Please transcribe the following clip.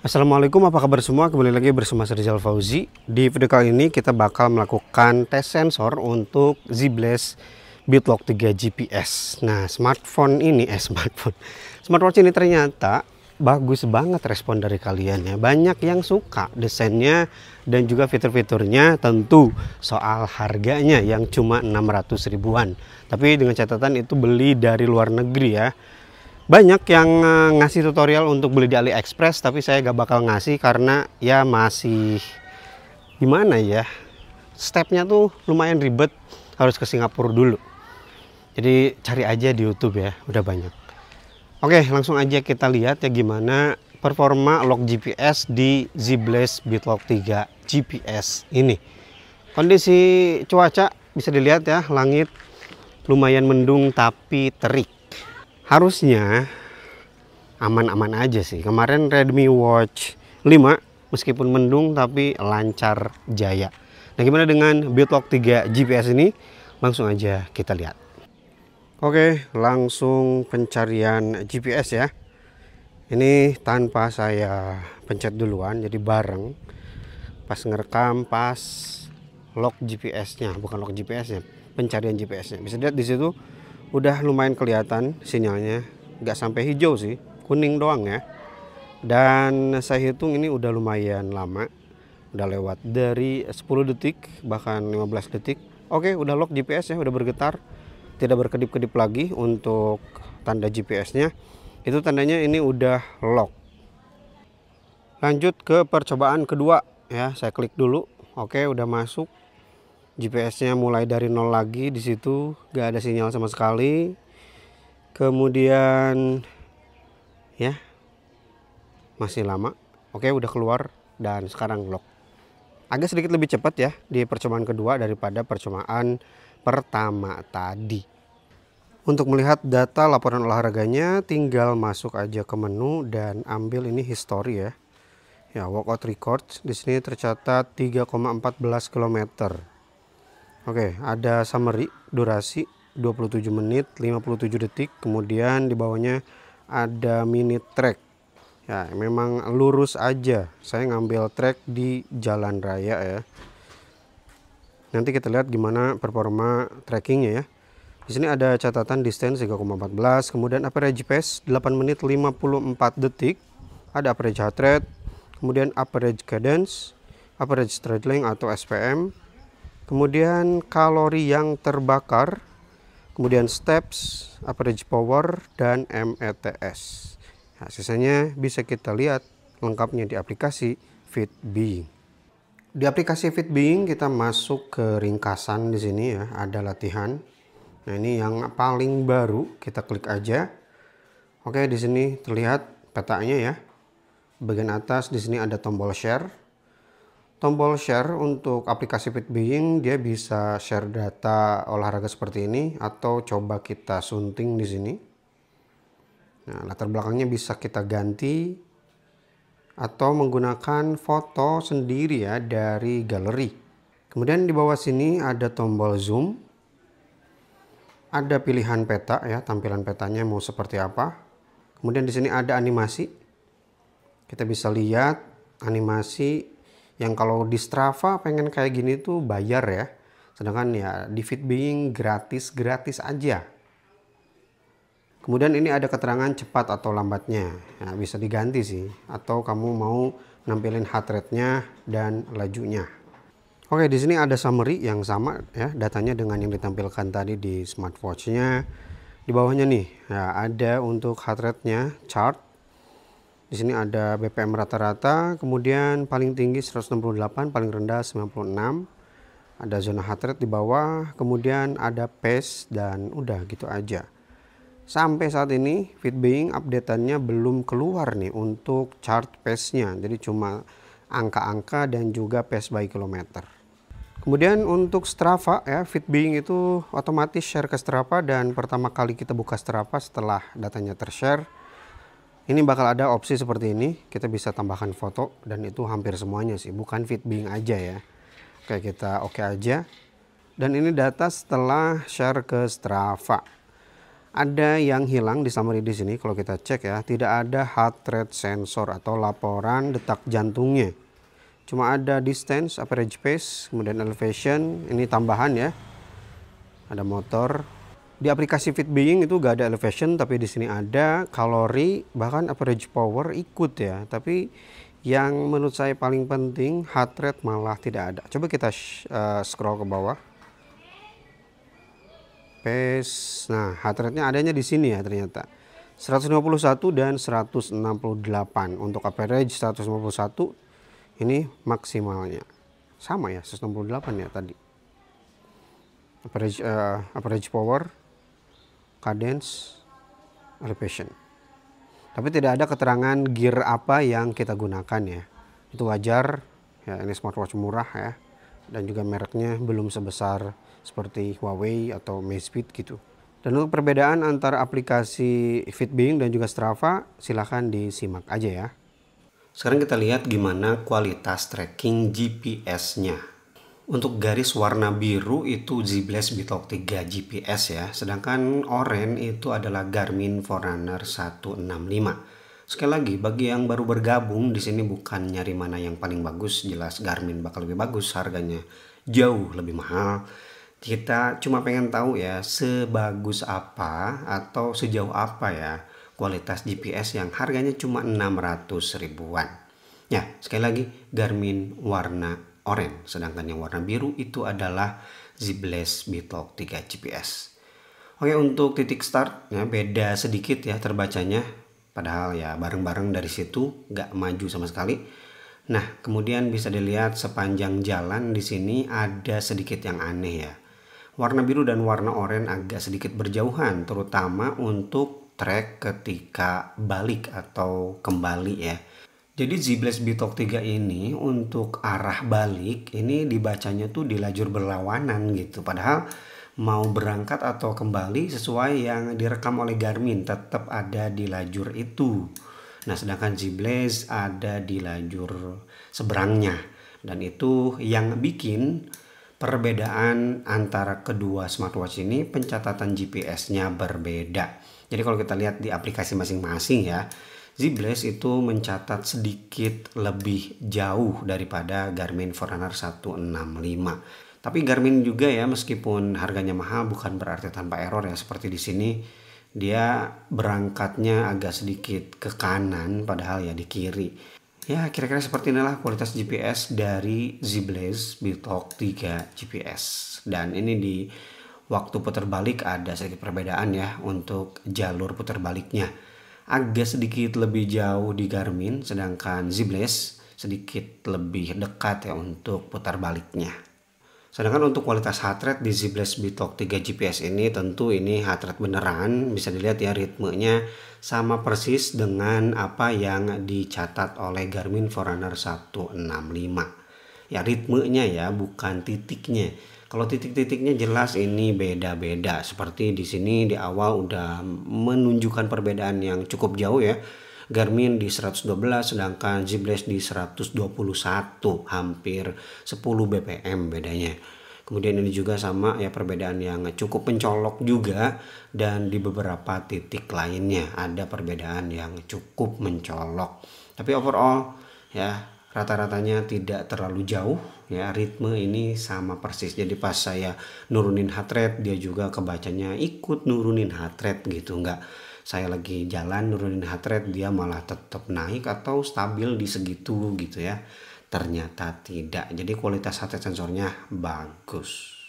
Assalamualaikum, apa kabar semua? Kembali lagi bersama saya Rizal Fauzi. Di video kali ini kita bakal melakukan tes sensor untuk ZBlaze BitLock 3 GPS. Nah, smartwatch ini ternyata bagus banget respon dari kalian ya. Banyak yang suka desainnya dan juga fitur-fiturnya, tentu soal harganya yang cuma 600 ribuan. Tapi dengan catatan itu beli dari luar negeri ya. Banyak yang ngasih tutorial untuk beli di AliExpress, tapi saya gak bakal ngasih karena ya masih gimana ya, stepnya tuh lumayan ribet, harus ke Singapura dulu. Jadi cari aja di YouTube ya, udah banyak. Oke, langsung aja kita lihat ya gimana performa lock GPS di ZBlaze BitLock 3 GPS ini. Kondisi cuaca bisa dilihat ya, langit lumayan mendung tapi terik. Harusnya aman-aman aja sih. Kemarin Redmi Watch 5 meskipun mendung tapi lancar jaya. Nah, gimana dengan BitLock 3 GPS ini? Langsung aja kita lihat. Oke, langsung pencarian GPS ya. Ini tanpa saya pencet duluan, jadi bareng. Pas ngerekam, pas lock GPS-nya, bukan lock GPS-nya, pencarian GPS-nya. Bisa lihat di situ udah lumayan kelihatan sinyalnya, nggak sampai hijau sih, kuning doang ya. Dan saya hitung ini udah lumayan lama, udah lewat dari 10 detik bahkan 15 detik. Oke, udah lock GPS ya, udah bergetar, tidak berkedip-kedip lagi untuk tanda GPS-nya. Itu tandanya ini udah lock. Lanjut ke percobaan kedua ya, saya klik dulu. Oke, udah masuk. GPS-nya mulai dari nol lagi, di situ gak ada sinyal sama sekali. Kemudian ya masih lama. Oke, udah keluar dan sekarang lock. Agak sedikit lebih cepat ya di percobaan kedua daripada percobaan pertama tadi. Untuk melihat data laporan olahraganya, tinggal masuk aja ke menu dan ambil ini history ya. Ya, workout records di sini tercatat 3,14 km. Oke, ada summary durasi 27 menit 57 detik. Kemudian di bawahnya ada minute track. Ya, memang lurus aja. Saya ngambil track di jalan raya ya. Nanti kita lihat gimana performa trackingnya ya. Di sini ada catatan distance 3,14, kemudian average pace 8 menit 54 detik. Ada average heart rate, kemudian average cadence, average stride length atau SPM. Kemudian kalori yang terbakar, kemudian steps, average power, dan METS. Nah, sisanya bisa kita lihat lengkapnya di aplikasi Fitbeing. Di aplikasi Fitbeing kita masuk ke ringkasan di sini ya, ada latihan. Nah, ini yang paling baru, kita klik aja. Oke, di sini terlihat petanya ya. Bagian atas di sini ada tombol share. Tombol share untuk aplikasi Fitbeing, dia bisa share data olahraga seperti ini atau coba kita sunting di sini. Nah, latar belakangnya bisa kita ganti atau menggunakan foto sendiri ya dari galeri. Kemudian di bawah sini ada tombol zoom. Ada pilihan peta ya, tampilan petanya mau seperti apa. Kemudian di sini ada animasi. Kita bisa lihat animasi yang kalau di Strava pengen kayak gini tuh bayar ya. Sedangkan ya di Fitbeing gratis aja. Kemudian ini ada keterangan cepat atau lambatnya. Nah, bisa diganti sih. Atau kamu mau nampilin heart rate-nya dan lajunya. Oke, di sini ada summary yang sama ya, datanya dengan yang ditampilkan tadi di smartwatch-nya. Di bawahnya nih, ya, ada untuk heart rate-nya chart. Di sini ada BPM rata-rata, kemudian paling tinggi 168, paling rendah 96. Ada zona heart rate di bawah, kemudian ada pace dan udah gitu aja. Sampai saat ini Fitbeing update-annya belum keluar nih untuk chart pace-nya. Jadi cuma angka-angka dan juga pace by kilometer. Kemudian untuk Strava ya, Fitbeing itu otomatis share ke Strava, dan pertama kali kita buka Strava setelah datanya tershare, ini bakal ada opsi seperti ini. Kita bisa tambahkan foto dan itu hampir semuanya sih, bukan Fitbeing aja ya. Oke, kita oke aja. Dan ini data setelah share ke Strava. Ada yang hilang di summary di sini. Kalau kita cek ya, tidak ada heart rate sensor atau laporan detak jantungnya. Cuma ada distance, average pace, kemudian elevation. Ini tambahan ya. Ada motor. Di aplikasi Fitbeing itu gak ada elevation, tapi di sini ada kalori, bahkan average power ikut ya. Tapi yang menurut saya paling penting, heart rate malah tidak ada. Coba kita scroll ke bawah. Pace. Nah, heart rate-nya adanya di sini ya ternyata. 151 dan 168. Untuk average 151 ini maksimalnya. Sama ya, 168 ya tadi. Average power, cadence, elevation. Tapi tidak ada keterangan gear apa yang kita gunakan ya. Itu wajar ya, ini smartwatch murah ya. Dan juga mereknya belum sebesar seperti Huawei atau Amazfit gitu. Dan untuk perbedaan antara aplikasi Fitbeing dan juga Strava, silahkan disimak aja ya. Sekarang kita lihat gimana kualitas tracking GPS-nya. Untuk garis warna biru itu Zblast Bitalk 3 GPS ya, sedangkan oranye itu adalah Garmin Forerunner 165. Sekali lagi, bagi yang baru bergabung di sini bukan nyari mana yang paling bagus, jelas Garmin bakal lebih bagus, harganya jauh lebih mahal. Kita cuma pengen tahu ya, sebagus apa atau sejauh apa ya kualitas GPS yang harganya cuma 600 ribuan. Ya, sekali lagi Garmin warna oranye, sedangkan yang warna biru itu adalah Zblast Bitalk 3 GPS. Oke, untuk titik start ya beda sedikit ya terbacanya, padahal ya bareng-bareng dari situ nggak maju sama sekali. Nah, kemudian bisa dilihat sepanjang jalan di sini ada sedikit yang aneh ya. Warna biru dan warna oranye agak sedikit berjauhan, terutama untuk trek ketika balik atau kembali ya. Jadi Zblast Bitalk 3 ini untuk arah balik ini dibacanya tuh di lajur berlawanan gitu. Padahal mau berangkat atau kembali sesuai yang direkam oleh Garmin tetap ada di lajur itu. Nah, sedangkan Zblast ada di lajur seberangnya. Dan itu yang bikin perbedaan antara kedua smartwatch ini pencatatan GPS-nya berbeda. Jadi kalau kita lihat di aplikasi masing-masing ya, Zblast itu mencatat sedikit lebih jauh daripada Garmin Forerunner 165. Tapi Garmin juga ya, meskipun harganya mahal bukan berarti tanpa error ya. Seperti di sini dia berangkatnya agak sedikit ke kanan padahal ya di kiri. Ya, kira-kira seperti inilah kualitas GPS dari Zblast Bitalk 3 GPS. Dan ini di waktu putar balik ada sedikit perbedaan ya untuk jalur putar baliknya. Agak sedikit lebih jauh di Garmin, sedangkan Zblast sedikit lebih dekat ya untuk putar baliknya. Sedangkan untuk kualitas heart rate di Zblast Bitalk 3 GPS ini tentu ini heart rate beneran, bisa dilihat ya ritmenya sama persis dengan apa yang dicatat oleh Garmin Forerunner 165. Ya ritmenya ya, bukan titiknya. Kalau titik-titiknya jelas ini beda-beda. Seperti di sini di awal udah menunjukkan perbedaan yang cukup jauh ya. Garmin di 112 sedangkan Zblast di 121, hampir 10 bpm bedanya. Kemudian ini juga sama ya, perbedaan yang cukup mencolok juga, dan di beberapa titik lainnya ada perbedaan yang cukup mencolok. Tapi overall ya rata-ratanya tidak terlalu jauh ya, ritme ini sama persis. Jadi pas saya nurunin heart rate dia juga kebacanya ikut nurunin heart rate gitu, enggak saya lagi jalan nurunin heart rate dia malah tetap naik atau stabil di segitu gitu ya. Ternyata tidak. Jadi kualitas heart rate sensornya bagus.